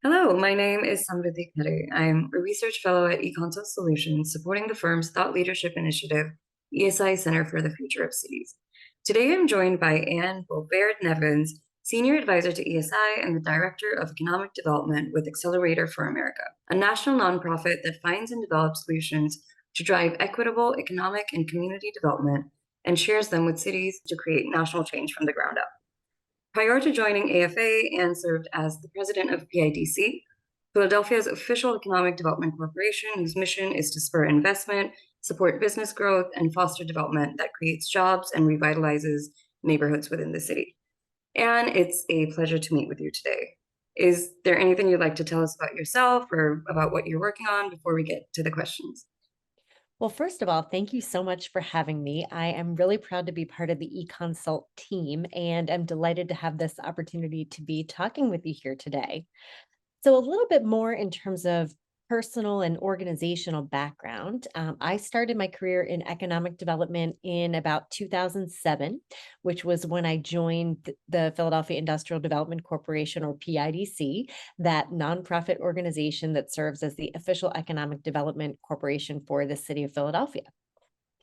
Hello, my name is Samriddhi Khare. I'm a research fellow at eConsult Solutions, supporting the firm's thought leadership initiative, ESI Center for the Future of Cities. Today, I'm joined by Anne Bovaird Nevins, Senior Advisor to ESI and the Director of Economic Development with Accelerator for America, a national nonprofit that finds and develops solutions to drive equitable economic and community development and shares them with cities to create national change from the ground up. Prior to joining AFA, Anne served as the president of PIDC, Philadelphia's official economic development corporation, whose mission is to spur investment, support business growth, and foster development that creates jobs and revitalizes neighborhoods within the city. Anne, it's a pleasure to meet with you today. Is there anything you'd like to tell us about yourself or about what you're working on before we get to the questions? Well, first of all, thank you so much for having me. I am really proud to be part of the eConsult team, and I'm delighted to have this opportunity to be talking with you here today. So, a little bit more in terms of personal and organizational background. I started my career in economic development in about 2007, which was when I joined the Philadelphia Industrial Development Corporation, or PIDC, that nonprofit organization that serves as the official economic development corporation for the city of Philadelphia.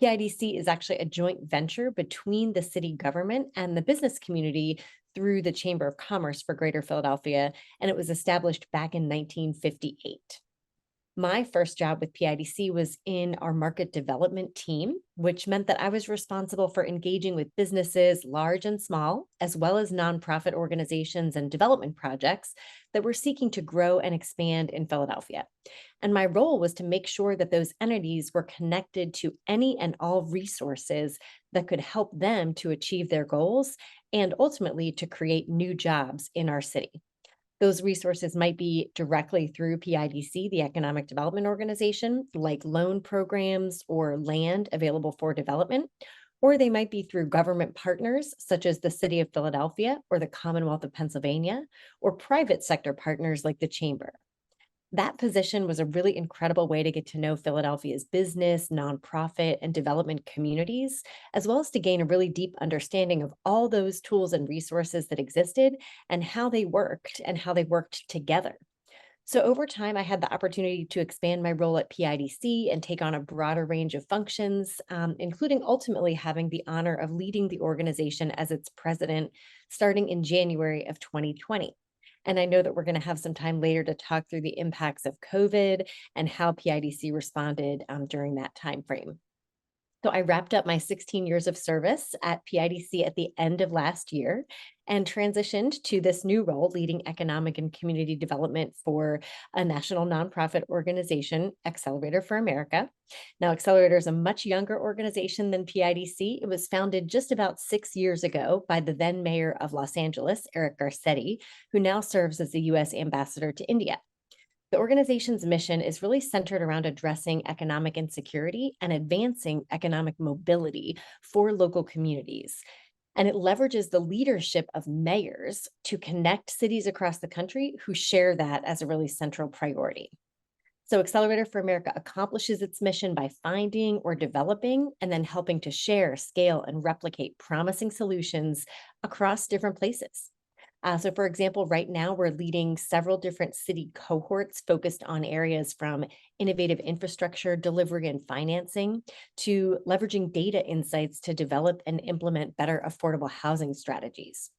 PIDC is actually a joint venture between the city government and the business community through the Chamber of Commerce for Greater Philadelphia, and it was established back in 1958. My first job with PIDC was in our market development team, which meant that I was responsible for engaging with businesses, large and small, as well as nonprofit organizations and development projects that were seeking to grow and expand in Philadelphia. And my role was to make sure that those entities were connected to any and all resources that could help them to achieve their goals and ultimately to create new jobs in our city. Those resources might be directly through PIDC, the Economic Development Organization, like loan programs or land available for development, or they might be through government partners such as the City of Philadelphia or the Commonwealth of Pennsylvania, or private sector partners like the Chamber. That position was a really incredible way to get to know Philadelphia's business, nonprofit, and development communities, as well as to gain a really deep understanding of all those tools and resources that existed and how they worked together. So over time, I had the opportunity to expand my role at PIDC and take on a broader range of functions, including ultimately having the honor of leading the organization as its president starting in January of 2020. And I know that we're going to have some time later to talk through the impacts of COVID and how PIDC responded during that time frame. So I wrapped up my 16 years of service at PIDC at the end of last year and transitioned to this new role leading economic and community development for a national nonprofit organization, Accelerator for America. Now, Accelerator is a much younger organization than PIDC. It was founded just about 6 years ago by the then mayor of Los Angeles, Eric Garcetti, who now serves as the U.S. ambassador to India. The organization's mission is really centered around addressing economic insecurity and advancing economic mobility for local communities. And it leverages the leadership of mayors to connect cities across the country who share that as a really central priority. So, Accelerator for America accomplishes its mission by finding or developing and then helping to share, scale, and replicate promising solutions across different places. So, for example, right now we're leading several different city cohorts focused on areas from innovative infrastructure, delivery, and financing to leveraging data insights to develop and implement better affordable housing strategies.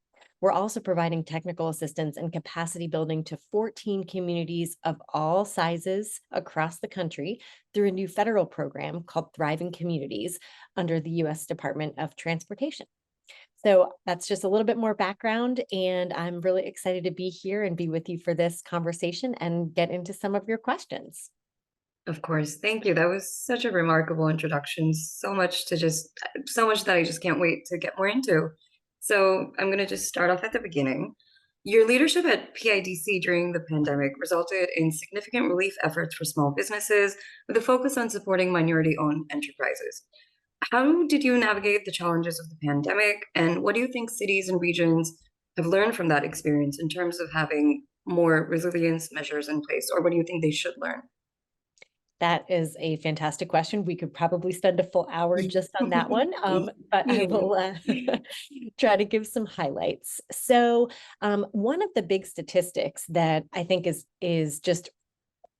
We're also providing technical assistance and capacity building to 14 communities of all sizes across the country through a new federal program called Thriving Communities under the U.S. Department of Transportation. So that's just a little bit more background, and I'm really excited to be here and be with you for this conversation and get into some of your questions. Of course, thank you. That was such a remarkable introduction. So much that I just can't wait to get more into. So I'm going to just start off at the beginning. Your leadership at PIDC during the pandemic resulted in significant relief efforts for small businesses with a focus on supporting minority owned enterprises. How did you navigate the challenges of the pandemic, and what do you think cities and regions have learned from that experience in terms of having more resilience measures in place, or what do you think they should learn? That is a fantastic question. We could probably spend a full hour just on that one, but I will try to give some highlights. So, one of the big statistics that I think is just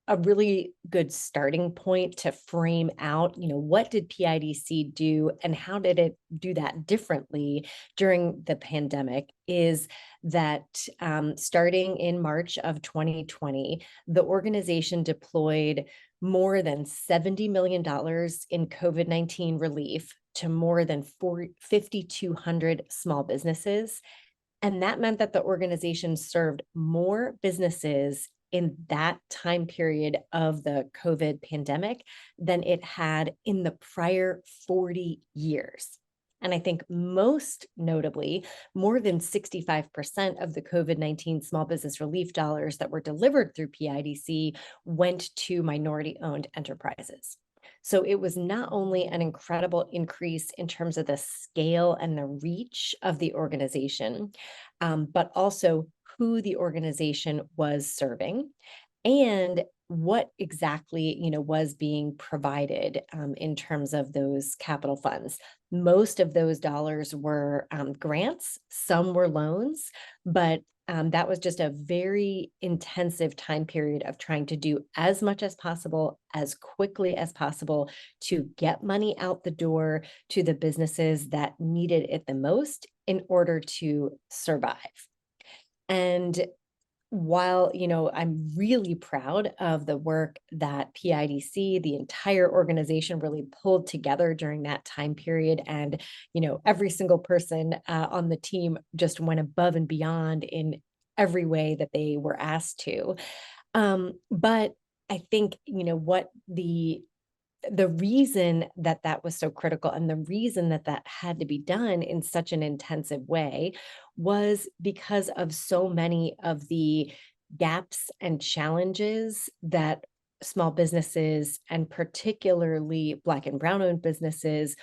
a really good starting point to frame out, what did PIDC do and how did it do that differently during the pandemic is that starting in March of 2020, the organization deployed more than $70 million in COVID-19 relief to more than 5,200 small businesses. And that meant that the organization served more businesses in that time period of the COVID pandemic than it had in the prior 40 years. And I think most notably, more than 65% of the COVID-19 small business relief dollars that were delivered through PIDC went to minority owned enterprises. So it was not only an incredible increase in terms of the scale and the reach of the organization, but also who the organization was serving and what exactly was being provided in terms of those capital funds. Most of those dollars were grants, some were loans, but that was just a very intensive time period of trying to do as much as possible, as quickly as possible to get money out the door to the businesses that needed it the most in order to survive. And while, I'm really proud of the work that PIDC, the entire organization really pulled together during that time period. And, every single person on the team just went above and beyond in every way that they were asked to. But I think, what the reason that that was so critical and the reason that that had to be done in such an intensive way was because of so many of the gaps and challenges that small businesses and particularly Black and Brown owned businesses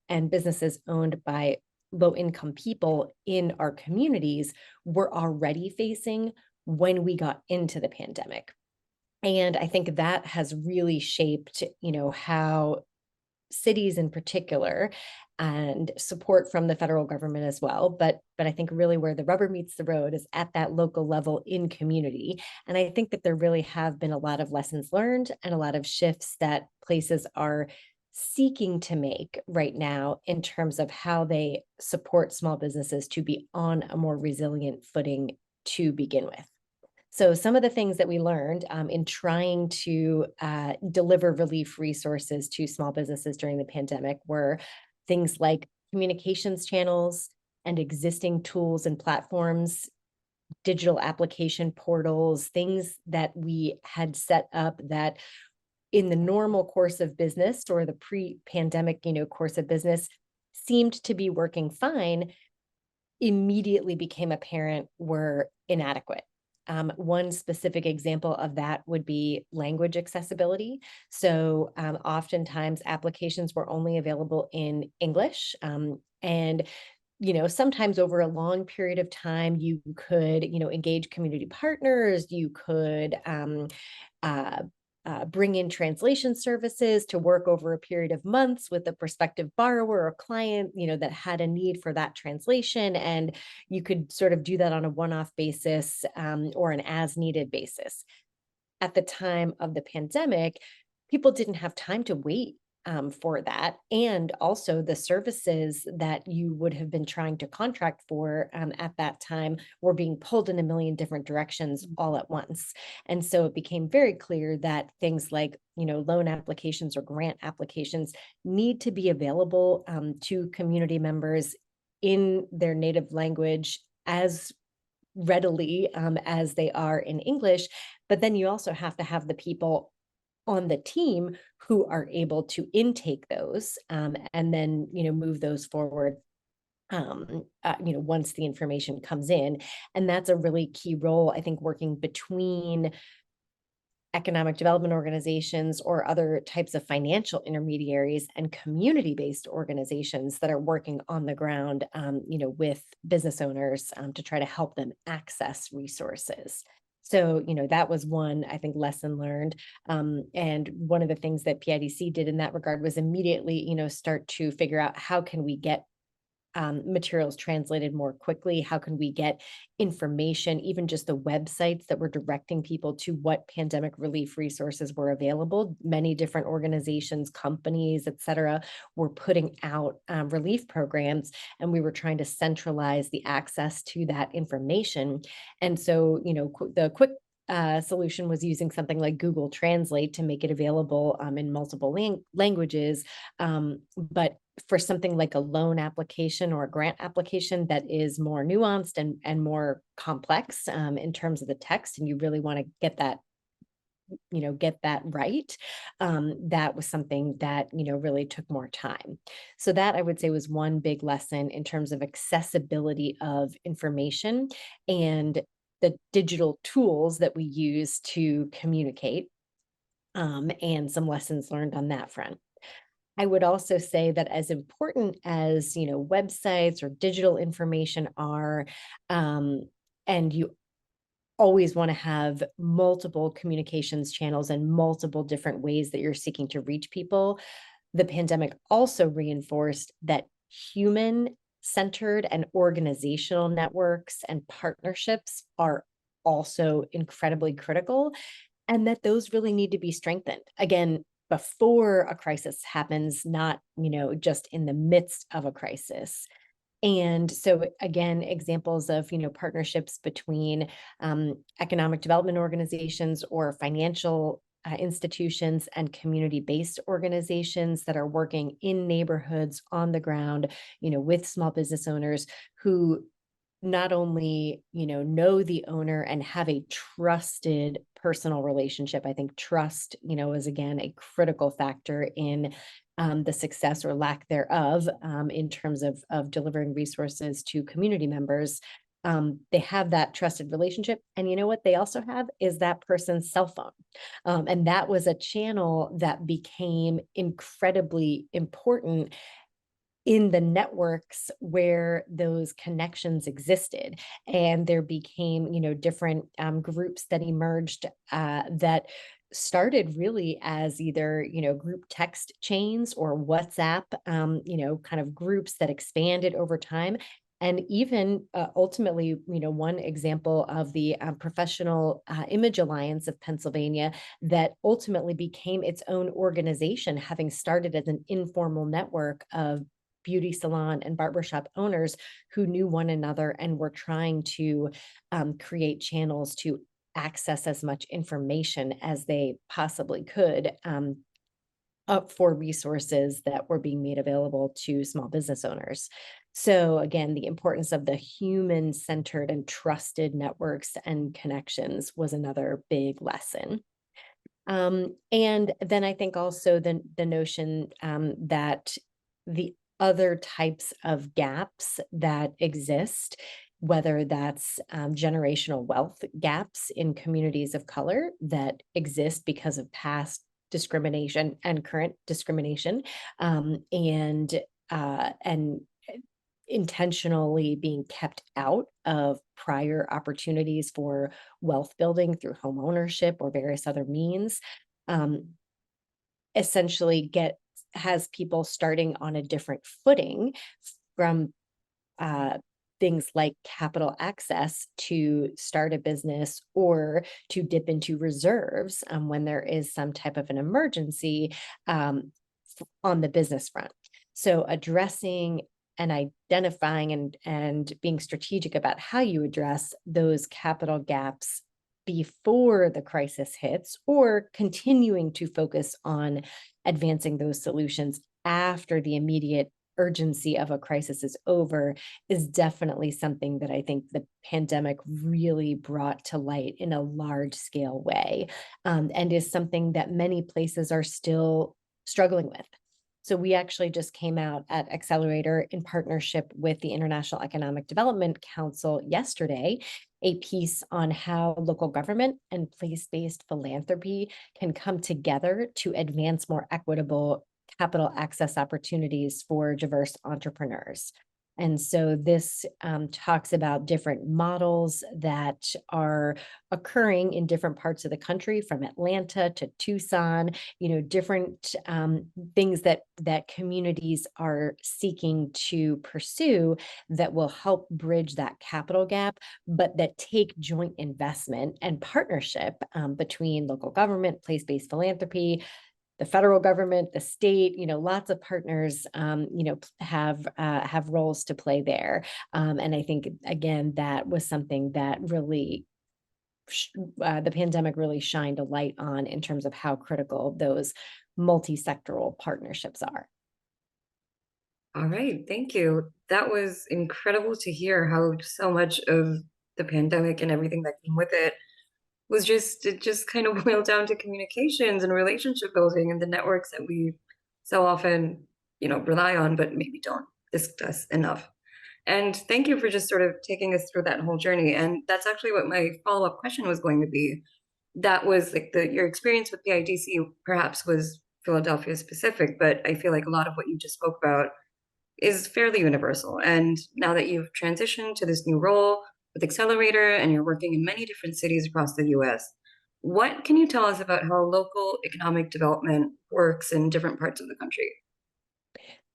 and businesses owned by low income people in our communities were already facing when we got into the pandemic. And I think that has really shaped, how cities in particular and support from the federal government as well. But I think really where the rubber meets the road is at that local level in community. And I think that there really have been a lot of lessons learned and a lot of shifts that places are seeking to make right now in terms of how they support small businesses to be on a more resilient footing to begin with. So some of the things that we learned in trying to deliver relief resources to small businesses during the pandemic were things like communications channels and existing tools and platforms, digital application portals, things that we had set up that in the normal course of business or the pre-pandemic, course of business seemed to be working fine, immediately became apparent were inadequate. One specific example of that would be language accessibility. So oftentimes applications were only available in English. And sometimes over a long period of time, you could, engage community partners, you could uh, bring in translation services to work over a period of months with a prospective borrower or client, that had a need for that translation. And you could sort of do that on a one-off basis or an as-needed basis. At the time of the pandemic, people didn't have time to wait for that. And also the services that you would have been trying to contract for at that time were being pulled in a million different directions all at once. And so it became very clear that things like, loan applications or grant applications need to be available to community members in their native language as readily as they are in English. But then you also have to have the people on the team who are able to intake those and then move those forward once the information comes in. And that's a really key role, I think, working between economic development organizations or other types of financial intermediaries and community-based organizations that are working on the ground with business owners to try to help them access resources. So, that was one, I think, lesson learned. And one of the things that PIDC did in that regard was immediately, start to figure out how can we get materials translated more quickly? How can we get information, even just the websites that were directing people to what pandemic relief resources were available? Many different organizations, companies, et cetera, were putting out relief programs, and we were trying to centralize the access to that information. And so, the quick solution was using something like Google Translate to make it available in multiple languages. But for something like a loan application or a grant application that is more nuanced and more complex in terms of the text, and you really want to get that right, that was something that really took more time. So that, I would say, was one big lesson in terms of accessibility of information and the digital tools that we use to communicate, and some lessons learned on that front. I would also say that as important as, websites or digital information are, and you always want to have multiple communications channels and multiple different ways that you're seeking to reach people, the pandemic also reinforced that human centered and organizational networks and partnerships are also incredibly critical, and that those really need to be strengthened. Again, before a crisis happens, not, just in the midst of a crisis. And so again, examples of, partnerships between economic development organizations or financial institutions and community-based organizations that are working in neighborhoods on the ground, with small business owners who not only, know the owner and have a trusted personal relationship. I think trust, is again a critical factor in the success or lack thereof, in terms of delivering resources to community members. They have that trusted relationship, and what they also have is that person's cell phone, and that was a channel that became incredibly important in the networks where those connections existed. And there became, different groups that emerged, that started really as either, group text chains or WhatsApp, kind of groups that expanded over time. And even ultimately, one example of the Professional Image Alliance of Pennsylvania that ultimately became its own organization, having started as an informal network of beauty salon and barbershop owners who knew one another and were trying to create channels to access as much information as they possibly could, up for resources that were being made available to small business owners. So again, the importance of the human-centered and trusted networks and connections was another big lesson. And then I think also the notion that the other types of gaps that exist, whether that's generational wealth gaps in communities of color that exist because of past discrimination and current discrimination, and intentionally being kept out of prior opportunities for wealth building through home ownership or various other means, um, essentially has people starting on a different footing from uh, things like capital access to start a business or to dip into reserves when there is some type of an emergency, on the business front. So addressing and identifying and being strategic about how you address those capital gaps before the crisis hits, or continuing to focus on advancing those solutions after the immediate urgency of a crisis is over, is definitely something that I think the pandemic really brought to light in a large scale way, and is something that many places are still struggling with. So we actually just came out at Accelerator in partnership with the International Economic Development Council yesterday, a piece on how local government and place-based philanthropy can come together to advance more equitable capital access opportunities for diverse entrepreneurs. And so this talks about different models that are occurring in different parts of the country, from Atlanta to Tucson, different things that communities are seeking to pursue that will help bridge that capital gap, but that take joint investment and partnership between local government, place-based philanthropy, the federal government, the state, lots of partners, have roles to play there. And I think again, that was something that really the pandemic really shined a light on in terms of how critical those multi-sectoral partnerships are. All right, thank you. That was incredible to hear how so much of the pandemic and everything that came with it was just it just kind of boiled down to communications and relationship building and the networks that we so often, rely on but maybe don't discuss enough. And thank you for just sort of taking us through that whole journey. And that's actually what my follow-up question was going to be. That was like your experience with the IDC perhaps was Philadelphia specific, but I feel like a lot of what you just spoke about is fairly universal. And now that you've transitioned to this new role with Accelerator and you're working in many different cities across the US, what can you tell us about how local economic development works in different parts of the country?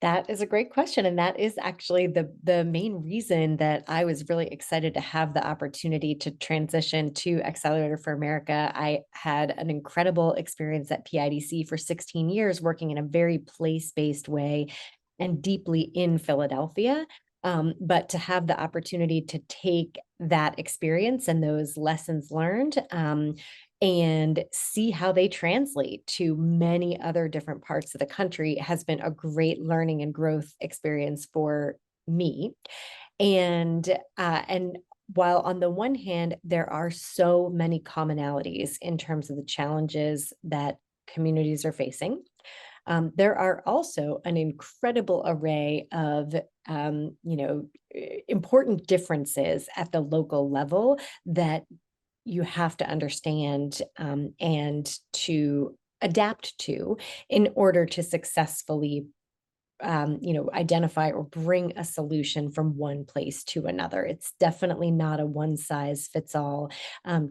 That is a great question, and that is actually the main reason that I was really excited to have the opportunity to transition to Accelerator for America. I had an incredible experience at PIDC for 16 years, working in a very place-based way and deeply in Philadelphia. But to have the opportunity to take that experience and those lessons learned, and see how they translate to many other different parts of the country has been a great learning and growth experience for me. And while on the one hand, there are so many commonalities in terms of the challenges that communities are facing, there are also an incredible array of important differences at the local level that you have to understand, and to adapt to in order to successfully identify or bring a solution from one place to another. It's definitely not a one size fits all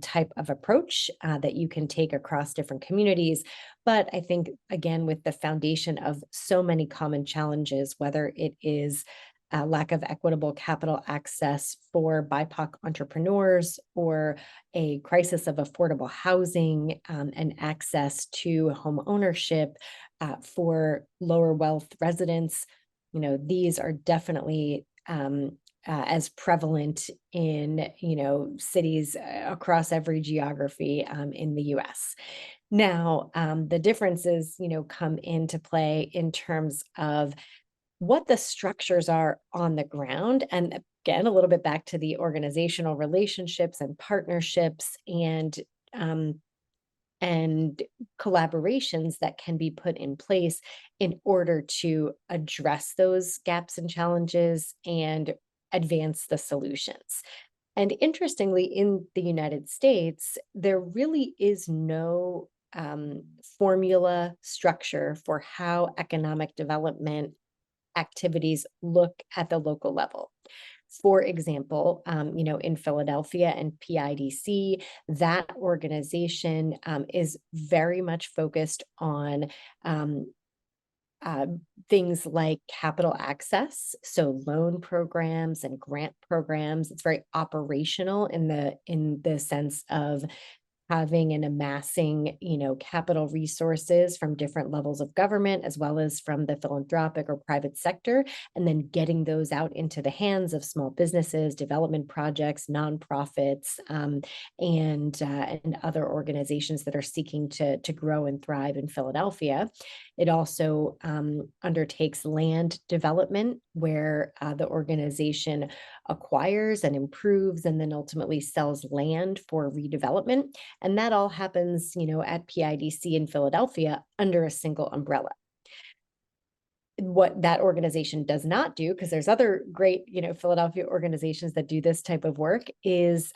type of approach that you can take across different communities. But I think, again, with the foundation of so many common challenges, whether it is lack of equitable capital access for BIPOC entrepreneurs, or a crisis of affordable housing and access to home ownership for lower wealth residents, these are definitely as prevalent in cities across every geography in the U.S. Now, the differences come into play in terms of what the structures are on the ground. And again, a little bit back to the organizational relationships and partnerships um, and collaborations that can be put in place in order to address those gaps and challenges and advance the solutions. And interestingly, in the United States, there really is no formula structure for how economic development activities look at the local level. For example, in Philadelphia and PIDC, that organization is very much focused on uh, things like capital access, so loan programs and grant programs. It's very operational in the sense of having and amassing, capital resources from different levels of government, as well as from the philanthropic or private sector, and then getting those out into the hands of small businesses, development projects, nonprofits, and other organizations that are seeking to grow and thrive in Philadelphia. It also undertakes land development, where the organization acquires and improves and then ultimately sells land for redevelopment. And that all happens, at PIDC in Philadelphia under a single umbrella. what that organization does not do, because there's other great, Philadelphia organizations that do this type of work, is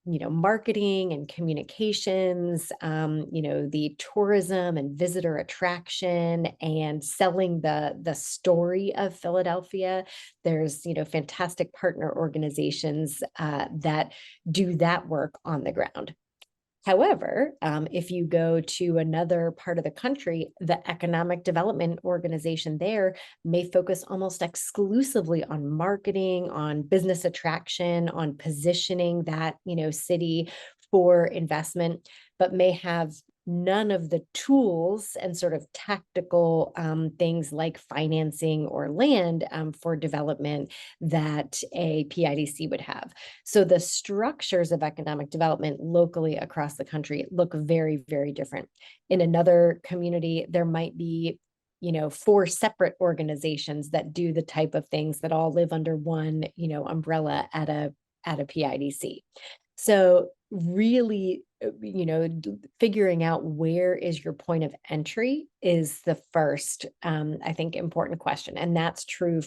marketing and communications, the tourism and visitor attraction and selling the story of Philadelphia. There's fantastic partner organizations that do that work on the ground. However, if you go to another part of the country, the economic development organization there may focus almost exclusively on marketing, on business attraction, on positioning that, city for investment, but may have none of the tools and sort of tactical things like financing or land for development that a PIDC would have. So the structures of economic development locally across the country look very, very different. In another community, there might be, four separate organizations that do the type of things that all live under one, umbrella at a PIDC. So really, figuring out where is your point of entry is the first, I think, important question. And that's true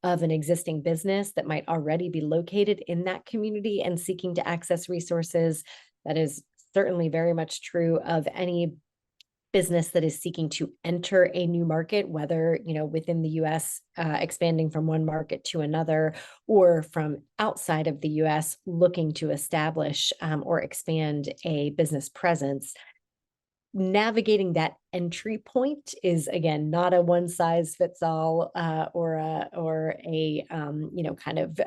of an existing business that might already be located in that community and seeking to access resources. That is certainly very much true of any business that is seeking to enter a new market, whether within the US, expanding from one market to another, or from outside of the US looking to establish or expand a business presence. Navigating that entry point is, again, not a one size fits all, or a kind of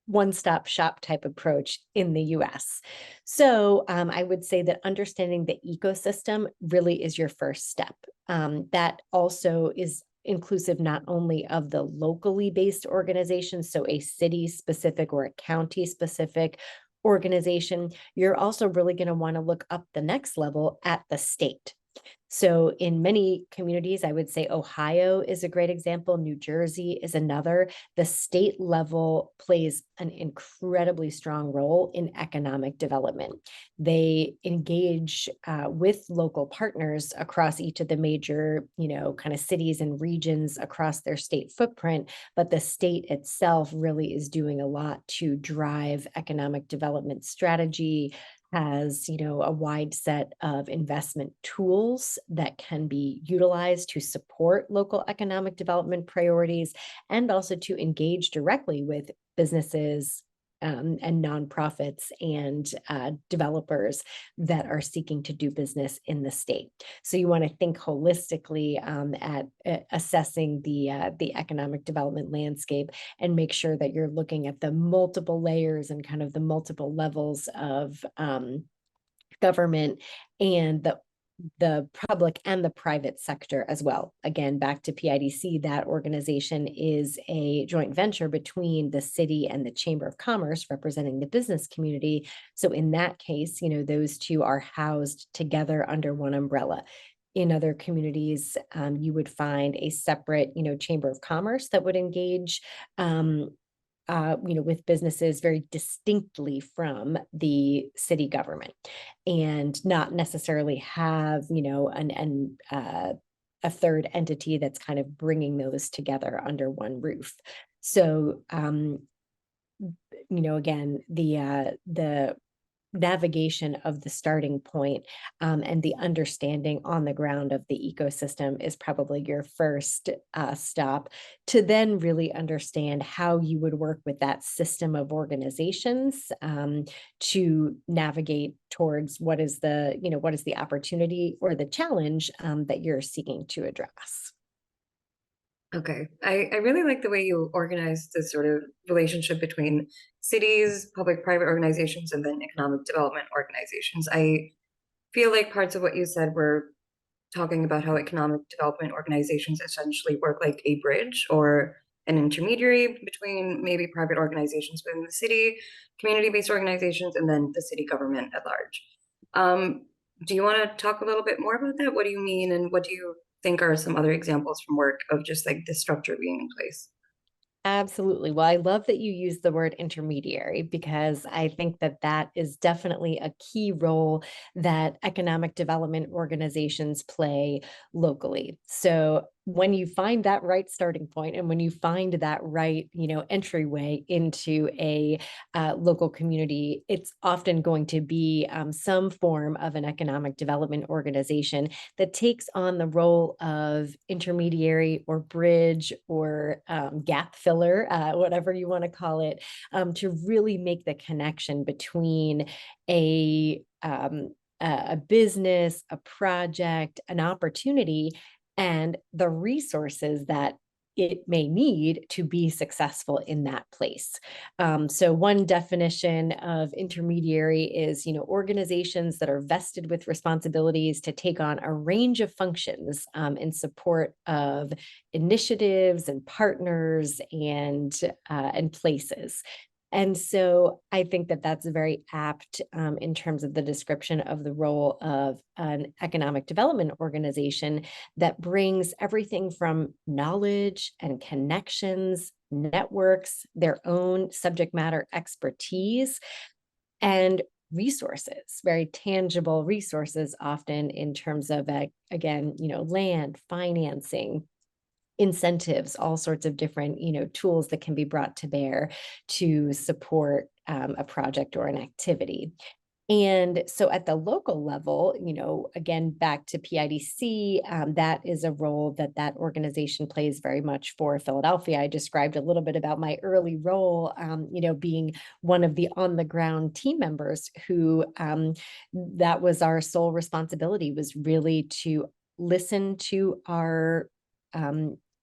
one-stop shop type approach in the US. So I would say that understanding the ecosystem really is your first step. That also is inclusive not only of the locally based organizations, so a city specific or a county specific organization. You're also really going to want to look up the next level at the state. So in many communities, I would say Ohio is a great example. New Jersey is another. The state level plays an incredibly strong role in economic development. They engage with local partners across each of the major, kind of cities and regions across their state footprint, but the state itself really is doing a lot to drive economic development strategy, has a wide set of investment tools that can be utilized to support local economic development priorities, and also to engage directly with businesses and nonprofits and developers that are seeking to do business in the state. So you want to think holistically at assessing the economic development landscape, and make sure that you're looking at the multiple layers and kind of the multiple levels of government and the public and the private sector as well. Again, back to PIDC, that organization is a joint venture between the city and the Chamber of Commerce, representing the business community. So in that case, those two are housed together under one umbrella. In other communities, you would find a separate, Chamber of Commerce that would engage with businesses very distinctly from the city government, and not necessarily have, a third entity that's kind of bringing those together under one roof. So, again, the navigation of the starting point, and the understanding on the ground of the ecosystem is probably your first stop, to then really understand how you would work with that system of organizations to navigate towards what is the opportunity or the challenge that you're seeking to address. Okay. I really like the way you organize the sort of relationship between cities, public-private organizations, and then economic development organizations. I feel like parts of what you said were talking about how economic development organizations essentially work like a bridge or an intermediary between maybe private organizations within the city, community-based organizations, and then the city government at large. Um, do you want to talk a little bit more about that? What do you mean, and what do you think are some other examples from work of just like this structure being in place? Absolutely. Well, I love that you use the word intermediary, because I think that that is definitely a key role that economic development organizations play locally. So when you find that right starting point and when you find that right, entryway into a local community, it's often going to be some form of an economic development organization that takes on the role of intermediary or bridge or gap filler, whatever you want to call it, to really make the connection between a business, a project, an opportunity, and the resources that it may need to be successful in that place. So one definition of intermediary is, organizations that are vested with responsibilities to take on a range of functions in support of initiatives and partners and places. And so I think that that's very apt in terms of the description of the role of an economic development organization that brings everything from knowledge and connections, networks, their own subject matter expertise, and resources, very tangible resources, often in terms of, again, land, financing, incentives, all sorts of different, tools that can be brought to bear to support a project or an activity. And so at the local level, again, back to PIDC, that is a role that organization plays very much for Philadelphia. I described a little bit about my early role, being one of the on the ground team members who that was our sole responsibility, was really to listen to our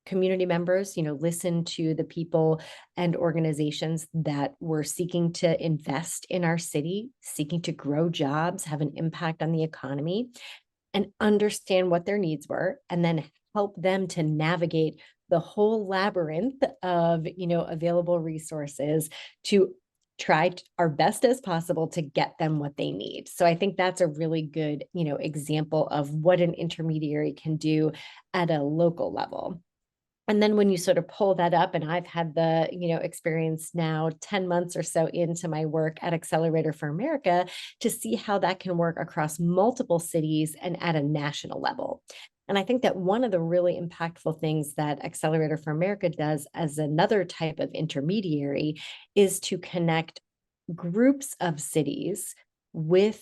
community members, listen to the people and organizations that were seeking to invest in our city, seeking to grow jobs, have an impact on the economy, and understand what their needs were, and then help them to navigate the whole labyrinth of, available resources to try our best as possible to get them what they need. So I think that's a really good, example of what an intermediary can do at a local level. And then when you sort of pull that up, and I've had the, experience now 10 months or so into my work at Accelerator for America to see how that can work across multiple cities and at a national level. And I think that one of the really impactful things that Accelerator for America does as another type of intermediary is to connect groups of cities with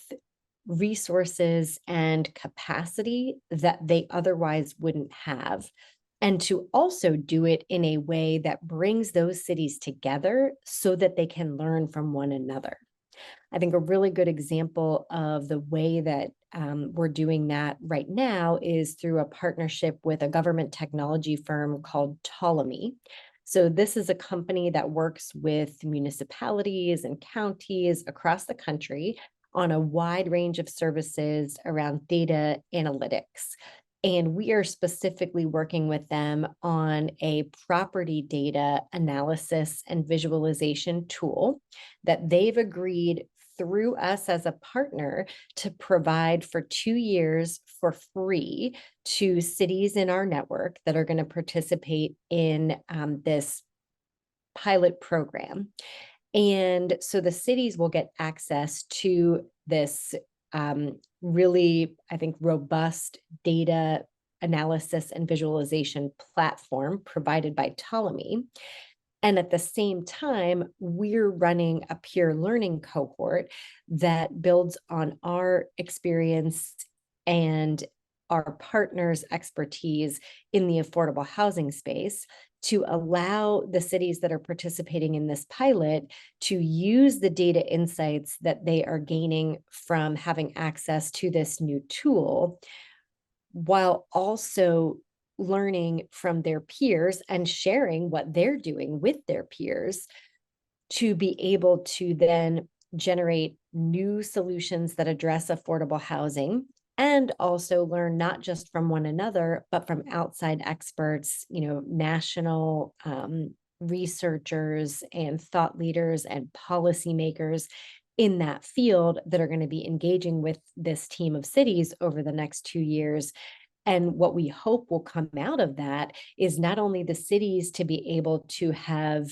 resources and capacity that they otherwise wouldn't have, and to also do it in a way that brings those cities together so that they can learn from one another. I think a really good example of the way that we're doing that right now is through a partnership with a government technology firm called Ptolemy. So this is a company that works with municipalities and counties across the country on a wide range of services around data analytics. And we are specifically working with them on a property data analysis and visualization tool that they've agreed through us as a partner to provide for 2 years for free to cities in our network that are going to participate in this pilot program. And so the cities will get access to this really, I think, robust data analysis and visualization platform provided by Ptolemy. And at the same time, we're running a peer learning cohort that builds on our experience and our partners' expertise in the affordable housing space to allow the cities that are participating in this pilot to use the data insights that they are gaining from having access to this new tool, while also learning from their peers and sharing what they're doing with their peers to be able to then generate new solutions that address affordable housing, and also learn not just from one another, but from outside experts, national researchers and thought leaders and policymakers in that field that are going to be engaging with this team of cities over the next 2 years. And what we hope will come out of that is not only the cities to be able to have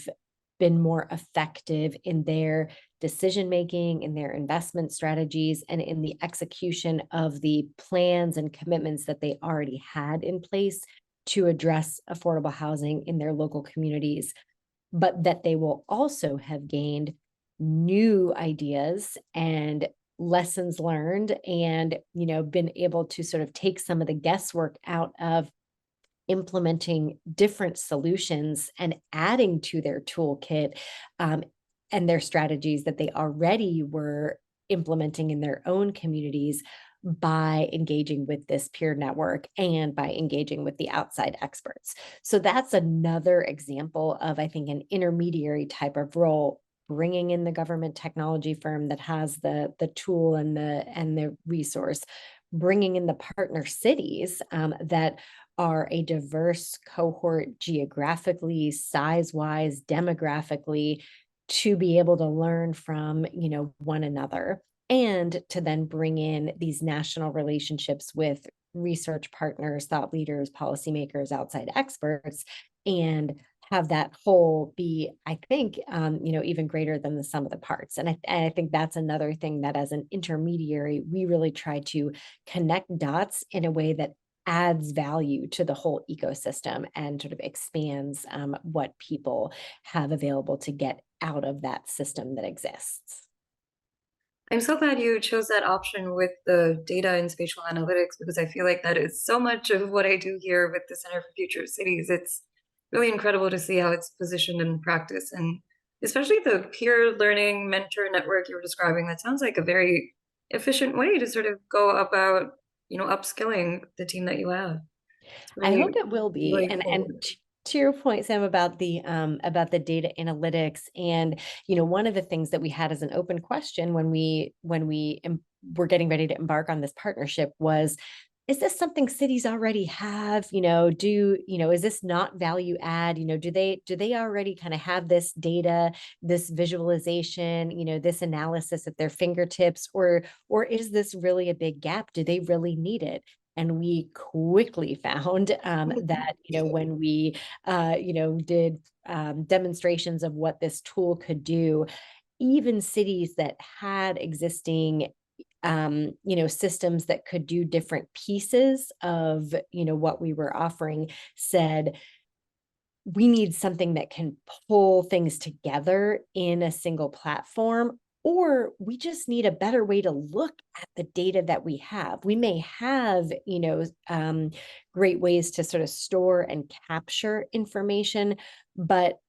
been more effective in their decision making, in their investment strategies, and in the execution of the plans and commitments that they already had in place to address affordable housing in their local communities, but that they will also have gained new ideas and lessons learned, and been able to sort of take some of the guesswork out of implementing different solutions and adding to their toolkit, um, and their strategies that they already were implementing in their own communities by engaging with this peer network and by engaging with the outside experts. So that's another example of, I think, an intermediary type of role, bringing in the government technology firm that has the tool and the resource, bringing in the partner cities that are a diverse cohort geographically, size-wise, demographically, to be able to learn from, one another, and to then bring in these national relationships with research partners, thought leaders, policymakers, outside experts, and have that whole be, I think, even greater than the sum of the parts. And I think that's another thing that, as an intermediary, we really try to connect dots in a way that adds value to the whole ecosystem and sort of expands what people have available to get out of that system that exists. I'm so glad you chose that option with the data and spatial analytics because I feel like that is so much of what I do here with the Center for Future Cities. It's really incredible to see how it's positioned in practice, and especially the peer learning mentor network you were describing. That sounds like a very efficient way to sort of go about, upskilling the team that you have. It's I hope really it will be. really And cool. to your point, Sam, about the data analytics, and one of the things that we had as an open question when we were getting ready to embark on this partnership was, is this something cities already have? Is this not value add? Do they already kind of have this data, this visualization, this analysis at their fingertips, or is this really a big gap? Do they really need it? And we quickly found that when we did demonstrations of what this tool could do, even cities that had existing systems that could do different pieces of what we were offering, said we need something that can pull things together in a single platform, or we just need a better way to look at the data that we have. We may have, great ways to sort of store and capture information, but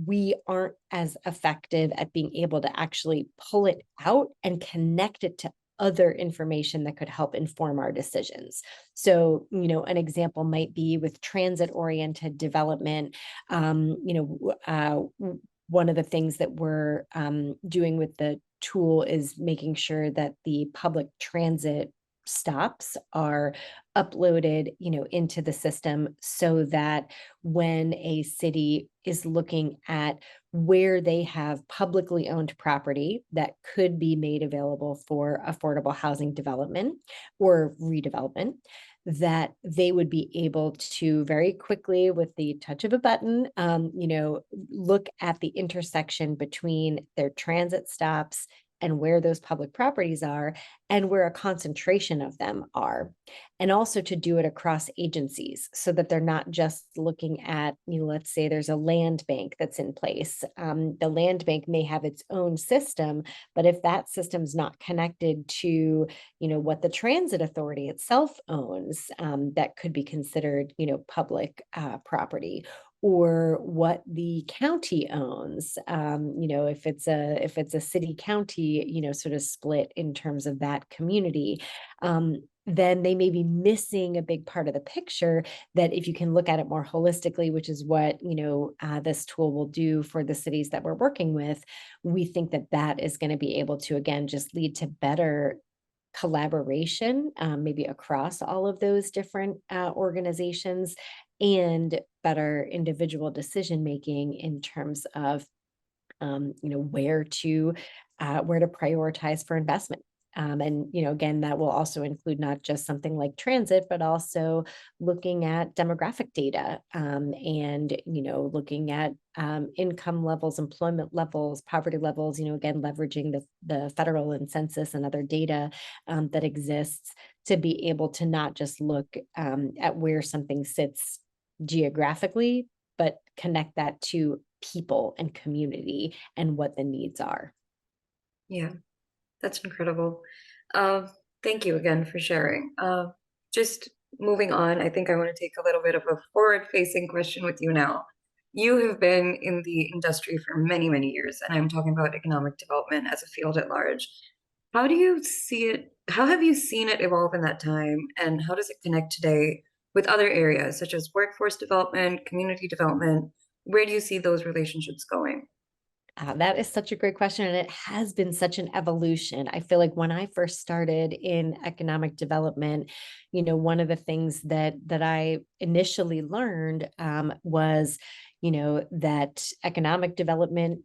we aren't as effective at being able to actually pull it out and connect it to other information that could help inform our decisions. So, an example might be with transit oriented development. One of the things that we're doing with the tool is making sure that the public transit stops are uploaded into the system, so that when a city is looking at where they have publicly owned property that could be made available for affordable housing development or redevelopment, that they would be able to very quickly, with the touch of a button, look at the intersection between their transit stops and where those public properties are and where a concentration of them are. And also to do it across agencies, so that they're not just looking at, let's say there's a land bank that's in place. The land bank may have its own system, but if that system's not connected to what the transit authority itself owns, that could be considered public property, or what the county owns, if it's a city county sort of split in terms of that community, then they may be missing a big part of the picture. That if you can look at it more holistically, which is what this tool will do for the cities that we're working with, we think that that is going to be able to, again, just lead to better collaboration, maybe across all of those different organizations, and better individual decision making in terms of where to prioritize for investment. And again, that will also include not just something like transit, but also looking at demographic data, and looking at income levels, employment levels, poverty levels. Again, leveraging the federal and census and other data that exists, to be able to not just look at where something sits geographically, but connect that to people and community and what the needs are. Yeah, that's incredible. Uh, Thank you again for sharing. Just moving on, I think I want to take a little bit of a forward-facing question with you now. You have been in the industry for many, many years, and I'm talking about economic development as a field at large. How do you see it? How have you seen it evolve in that time, and how does it connect today with other areas such as workforce development, community development? Where do you see those relationships going? That is such a great question, and it has been such an evolution. I feel like when I first started in economic development, one of the things that I initially learned was, that economic development,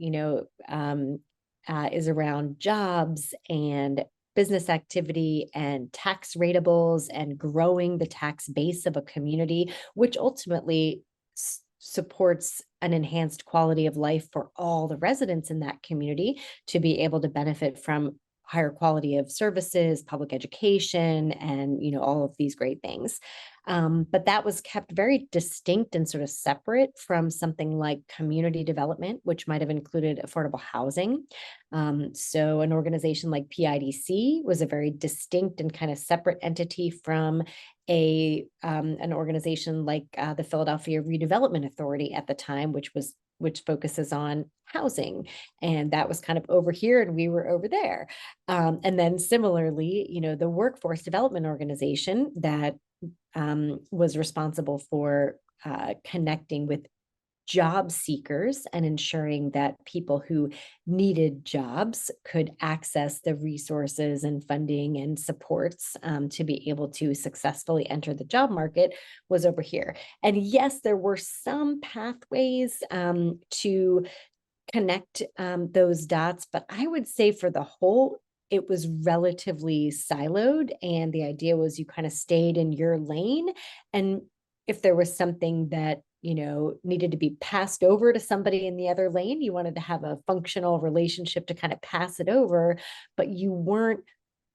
is around jobs and business activity and tax ratables and growing the tax base of a community, which ultimately supports an enhanced quality of life for all the residents in that community to be able to benefit from higher quality of services, public education, and all of these great things. But that was kept very distinct and sort of separate from something like community development, which might have included affordable housing. So an organization like PIDC was a very distinct and kind of separate entity from an organization like the Philadelphia Redevelopment Authority at the time, which focuses on housing, and that was kind of over here, and we were over there. And then similarly, the Workforce Development Organization that was responsible for connecting with job seekers and ensuring that people who needed jobs could access the resources and funding and supports to be able to successfully enter the job market was over here. And yes, there were some pathways to connect those dots, but I would say for the whole, it was relatively siloed. And the idea was you kind of stayed in your lane. And if there was something that needed to be passed over to somebody in the other lane, you wanted to have a functional relationship to kind of pass it over, but you weren't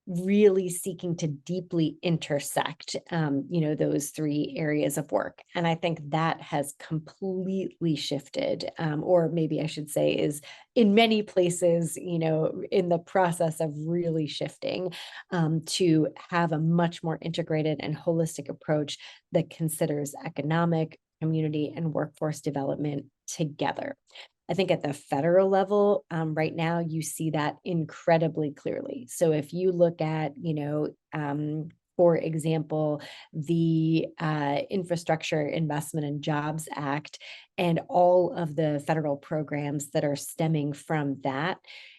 really seeking to deeply intersect those three areas of work. And I think that has completely shifted, or maybe I should say is in many places in the process of really shifting, to have a much more integrated and holistic approach that considers economic, community, and workforce development together. I think at the federal level, right now, you see that incredibly clearly. So if you look at, for example, the Infrastructure Investment and Jobs Act and all of the federal programs that are stemming from that,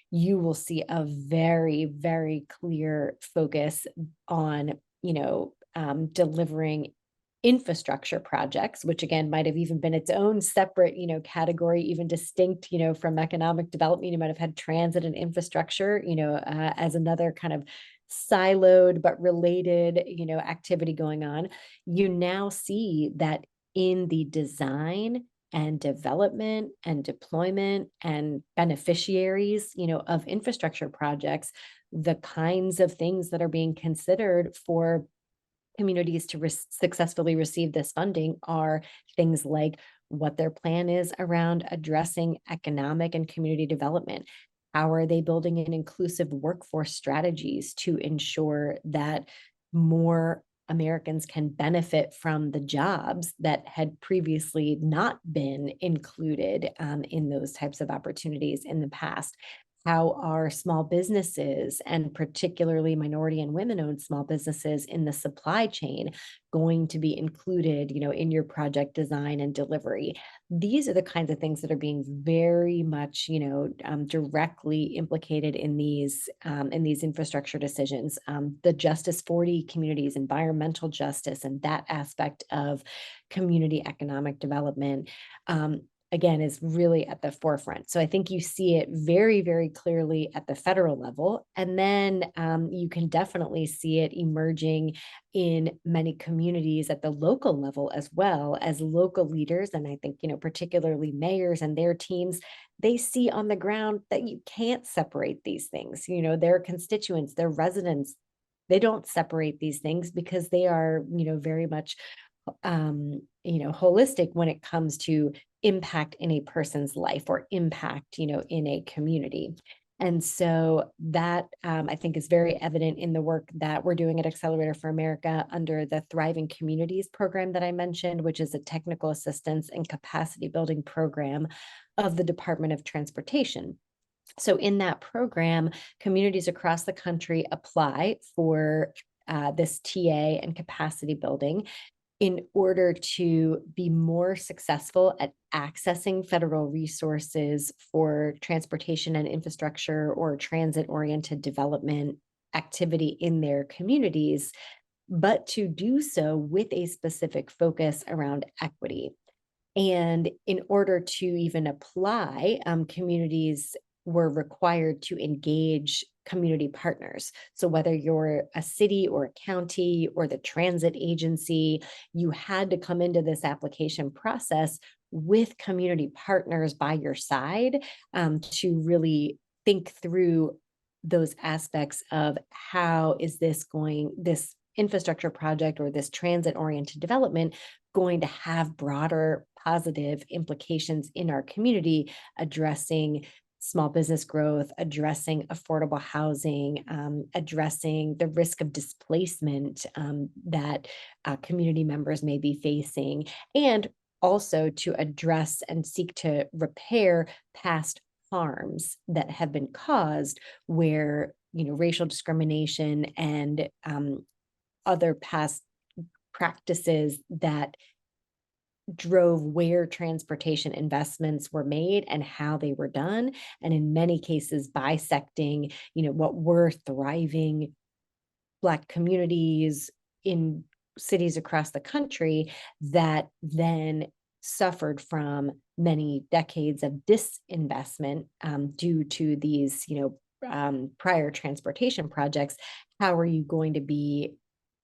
you will see a very, very clear focus on, delivering infrastructure projects, which again might have even been its own separate, category, even distinct, from economic development. You might have had transit and infrastructure, as another kind of siloed but related, activity going on. You now see that in the design and development and deployment and beneficiaries, of infrastructure projects, the kinds of things that are being considered for communities to successfully receive this funding are things like what their plan is around addressing economic and community development. How are they building in inclusive workforce strategies to ensure that more Americans can benefit from the jobs that had previously not been included in those types of opportunities in the past? How are small businesses, and particularly minority and women-owned small businesses in the supply chain, going to be included, in your project design and delivery? These are the kinds of things that are being very much, directly implicated in these infrastructure decisions. The Justice 40 communities, environmental justice, and that aspect of community economic development. Again, is really at the forefront. So I think you see it very, very clearly at the federal level. And then you can definitely see it emerging in many communities at the local level, as well as local leaders. And I think, particularly mayors and their teams, they see on the ground that you can't separate these things. Their constituents, their residents, they don't separate these things because they are, very much holistic when it comes to impact in a person's life or impact, in a community. And so that I think is very evident in the work that we're doing at Accelerator for America under the Thriving Communities program that I mentioned, which is a technical assistance and capacity building program of the Department of Transportation. So in that program, communities across the country apply for this TA and capacity building in order to be more successful at accessing federal resources for transportation and infrastructure or transit-oriented development activity in their communities, but to do so with a specific focus around equity. And in order to even apply, communities were required to engage community partners. So whether you're a city or a county or the transit agency, you had to come into this application process with community partners by your side, to really think through those aspects of how is this infrastructure project or this transit oriented development going to have broader positive implications in our community, addressing small business growth, addressing affordable housing, addressing the risk of displacement that community members may be facing, and also to address and seek to repair past harms that have been caused where racial discrimination and other past practices that drove where transportation investments were made and how they were done, and in many cases bisecting what were thriving Black communities in cities across the country that then suffered from many decades of disinvestment due to these prior transportation projects. How are you going to be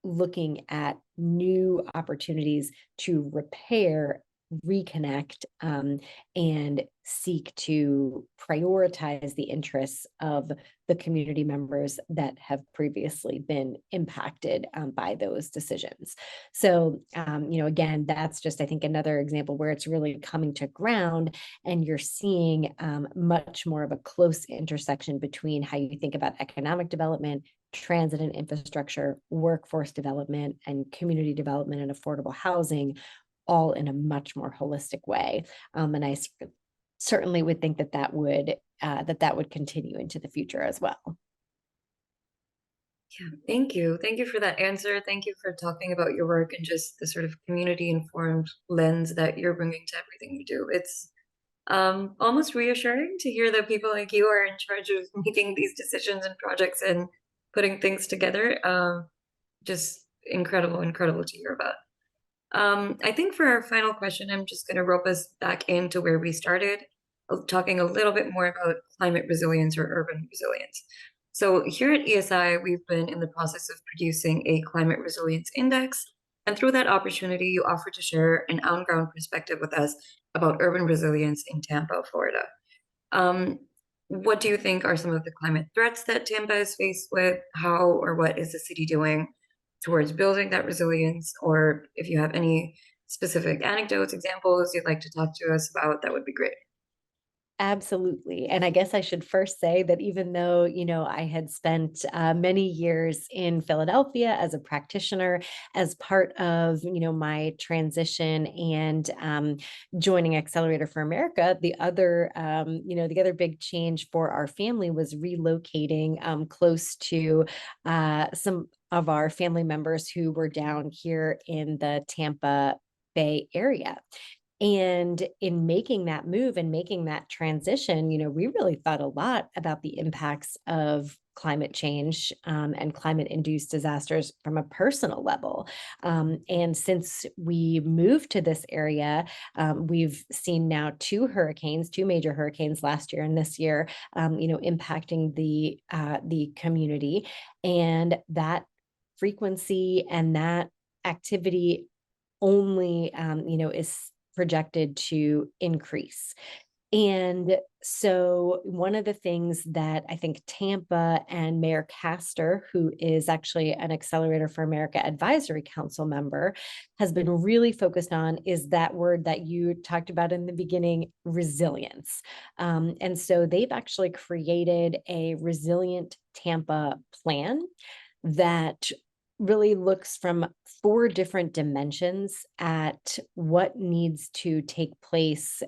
looking at new opportunities to repair, reconnect, and seek to prioritize the interests of the community members that have previously been impacted by those decisions? So, again, that's just, I think, another example where it's really coming to ground, and you're seeing much more of a close intersection between how you think about economic development, transit and infrastructure, workforce development, and community development and affordable housing, all in a much more holistic way. And I certainly would think that would continue into the future as well. Yeah, thank you. Thank you for that answer. Thank you for talking about your work and just the sort of community informed lens that you're bringing to everything you do. It's almost reassuring to hear that people like you are in charge of making these decisions and projects and putting things together. Just incredible, incredible to hear about. I think for our final question, I'm just going to rope us back into where we started, talking a little bit more about climate resilience or urban resilience. So here at ESI, we've been in the process of producing a climate resilience index. And through that opportunity, you offered to share an on-ground perspective with us about urban resilience in Tampa, Florida. Um, what do you think are some of the climate threats that Tampa is faced with? How or what is the city doing towards building that resilience? Or if you have any specific anecdotes, examples you'd like to talk to us about, that would be great. Absolutely. And I guess I should first say that even though, I had spent many years in Philadelphia as a practitioner, as part of, my transition and joining Accelerator for America, the other big change for our family was relocating close to some of our family members who were down here in the Tampa Bay area. And in making that move and making that transition, we really thought a lot about the impacts of climate change and climate induced disasters from a personal level. And since we moved to this area, we've seen now two major hurricanes last year and this year, impacting the community. And that frequency and that activity only, is projected to increase. And so one of the things that I think Tampa and Mayor Castor, who is actually an Accelerator for America Advisory Council member, has been really focused on is that word that you talked about in the beginning, resilience. And so they've actually created a Resilient Tampa plan that really looks from four different dimensions at what needs to take place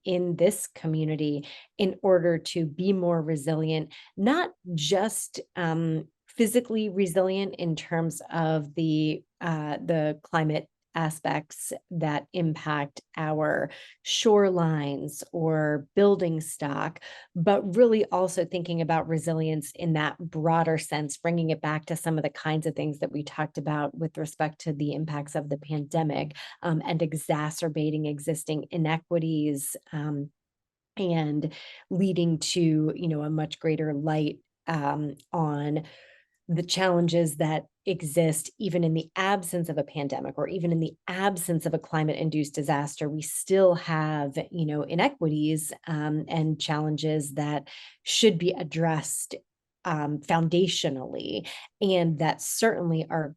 in this community in order to be more resilient, not just physically resilient in terms of the climate aspects that impact our shorelines or building stock, but really also thinking about resilience in that broader sense, bringing it back to some of the kinds of things that we talked about with respect to the impacts of the pandemic, and exacerbating existing inequities, and leading to, a much greater light on the challenges that exist even in the absence of a pandemic or even in the absence of a climate induced disaster. We still have, inequities, and challenges that should be addressed foundationally, and that certainly are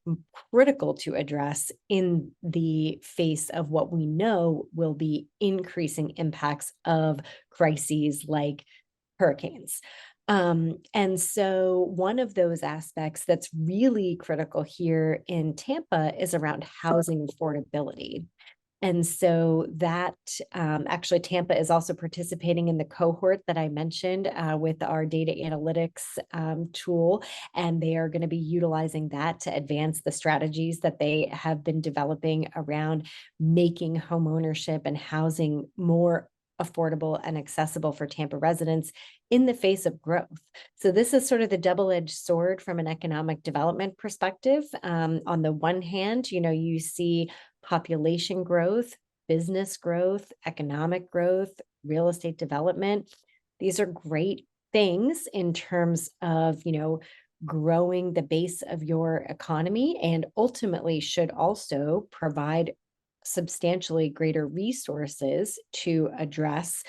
critical to address in the face of what we know will be increasing impacts of crises like hurricanes. And so one of those aspects that's really critical here in Tampa is around housing affordability. And so that actually, Tampa is also participating in the cohort that I mentioned with our data analytics tool. And they are going to be utilizing that to advance the strategies that they have been developing around making homeownership and housing more affordable and accessible for Tampa residents in the face of growth. So this is sort of the double-edged sword from an economic development perspective. On the one hand, you see population growth, business growth, economic growth, real estate development. These are great things in terms of, growing the base of your economy, and ultimately should also provide substantially greater resources to address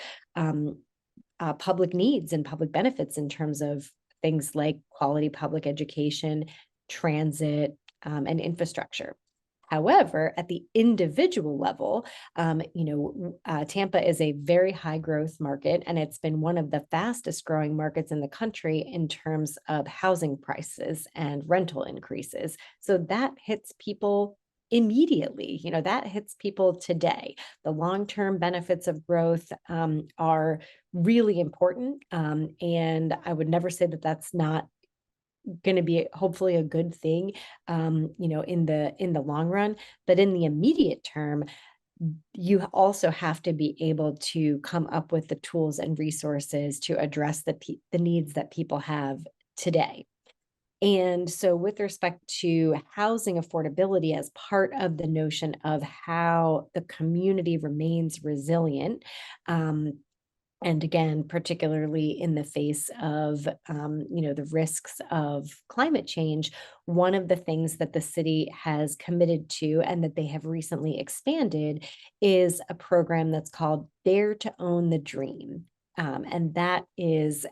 public needs and public benefits in terms of things like quality public education, transit, and infrastructure. However, at the individual level, Tampa is a very high growth market, and it's been one of the fastest growing markets in the country in terms of housing prices and rental increases. So that hits people immediately. That hits people today. The long-term benefits of growth are really important, and I would never say that that's not going to be hopefully a good thing, in the long run. But in the immediate term, you also have to be able to come up with the tools and resources to address the needs that people have today. And so, with respect to housing affordability as part of the notion of how the community remains resilient, and again, particularly in the face of, the risks of climate change, one of the things that the city has committed to and that they have recently expanded is a program that's called Dare to Own the Dream. And that is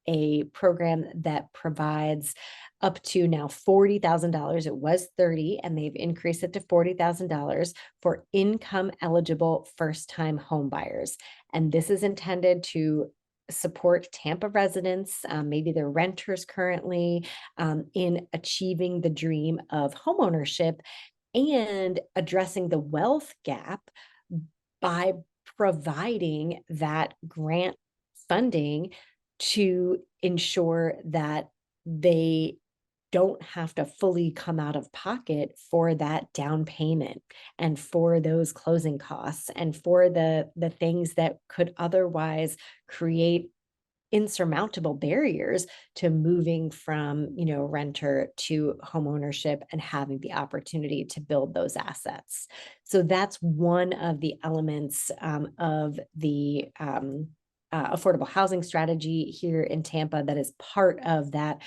a program that provides up to now $40,000. It was 30, and they've increased it to $40,000 for income eligible first time home buyers. And this is intended to support Tampa residents, maybe they're renters currently, in achieving the dream of homeownership and addressing the wealth gap by providing that grant funding to ensure that they don't have to fully come out of pocket for that down payment and for those closing costs and for the things that could otherwise create insurmountable barriers to moving from, renter to home ownership and having the opportunity to build those assets. So that's one of the elements of the affordable housing strategy here in Tampa that is part of that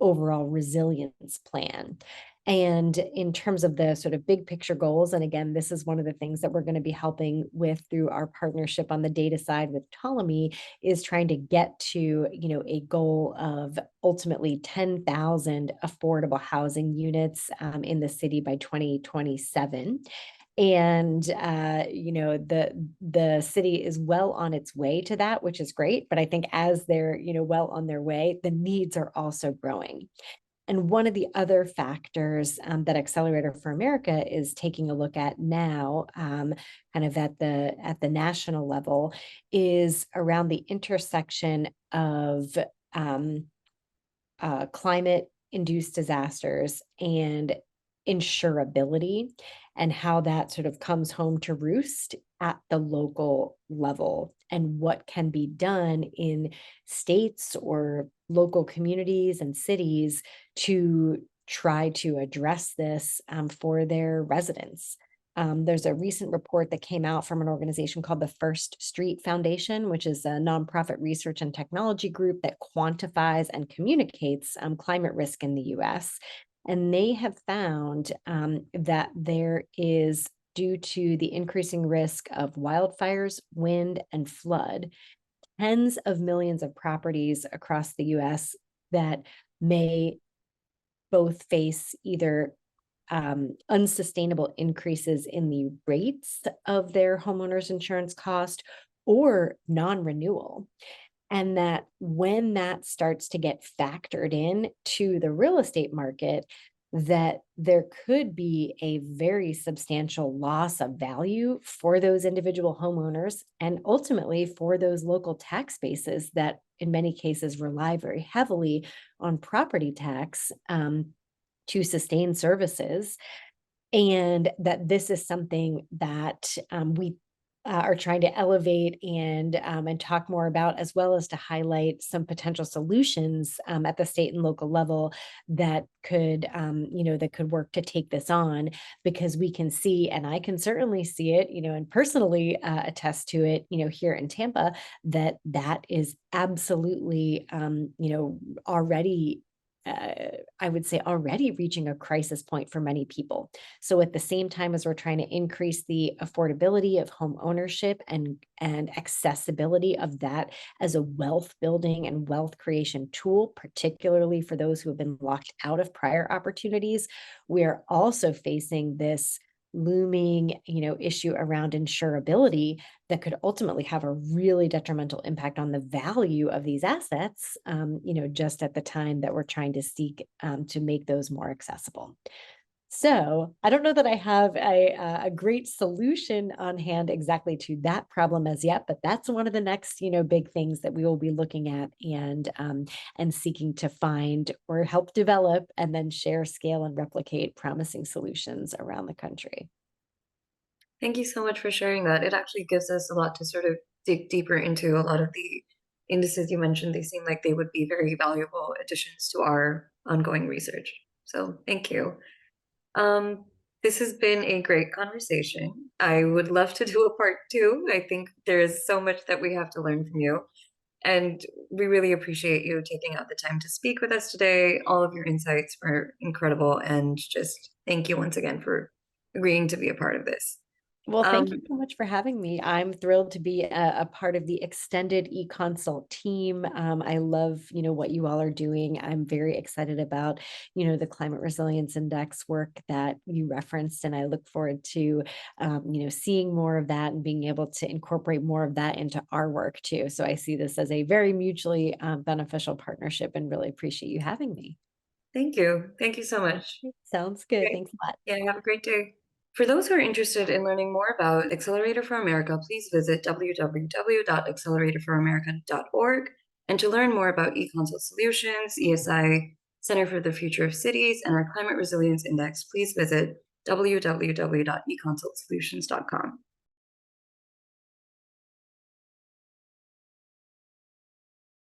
overall resilience plan. And in terms of the sort of big picture goals, and again, this is one of the things that we're going to be helping with through our partnership on the data side with Ptolemy, is trying to get to, a goal of ultimately 10,000 affordable housing units in the city by 2027. And the city is well on its way to that, which is great. But I think as they're well on their way, the needs are also growing. And one of the other factors that Accelerator for America is taking a look at now, kind of at the national level, is around the intersection of um, climate induced disasters and insurability, and how that sort of comes home to roost at the local level, and what can be done in states or local communities and cities to try to address this for their residents. There's a recent report that came out from an organization called the First Street Foundation, which is a nonprofit research and technology group that quantifies and communicates climate risk in the US. And they have found that there is, due to the increasing risk of wildfires, wind, and flood, tens of millions of properties across the US that may both face either unsustainable increases in the rates of their homeowners insurance cost or non-renewal. And that when that starts to get factored in to the real estate market, that there could be a very substantial loss of value for those individual homeowners, and ultimately for those local tax bases that in many cases rely very heavily on property tax to sustain services. And that this is something that we are trying to elevate and talk more about, as well as to highlight some potential solutions at the state and local level that could, that could work to take this on, because we can see, and I can certainly see it, and personally attest to it, here in Tampa, that is absolutely, already I would say already reaching a crisis point for many people. So at the same time as we're trying to increase the affordability of home ownership and accessibility of that as a wealth building and wealth creation tool, particularly for those who have been locked out of prior opportunities, we are also facing this looming, issue around insurability that could ultimately have a really detrimental impact on the value of these assets, just at the time that we're trying to seek to make those more accessible. So I don't know that I have a great solution on hand exactly to that problem as yet, but that's one of the next, big things that we will be looking at and seeking to find or help develop and then share, scale, and replicate promising solutions around the country. Thank you so much for sharing that. It actually gives us a lot to sort of dig deeper into. A lot of the indices you mentioned, they seem like they would be very valuable additions to our ongoing research. So thank you. Um, this has been a great conversation. I would love to do a part two. I think there is so much that we have to learn from you. And we really appreciate you taking out the time to speak with us today. All of your insights were incredible. And just thank you once again for agreeing to be a part of this. Well, thank you Um, so much for having me. I'm thrilled to be a part of the extended eConsult team. I love, what you all are doing. I'm very excited about, the Climate Resilience Index work that you referenced, and I look forward to, seeing more of that and being able to incorporate more of that into our work too. So I see this as a very mutually beneficial partnership, and really appreciate you having me. Thank you. Thank you so much. Sounds good. Okay. Thanks a lot. Yeah, have a great day. For those who are interested in learning more about Accelerator for America, please visit www.acceleratorforamerica.org. And to learn more about eConsult Solutions, ESI Center for the Future of Cities, and our Climate Resilience Index, please visit www.econsultsolutions.com.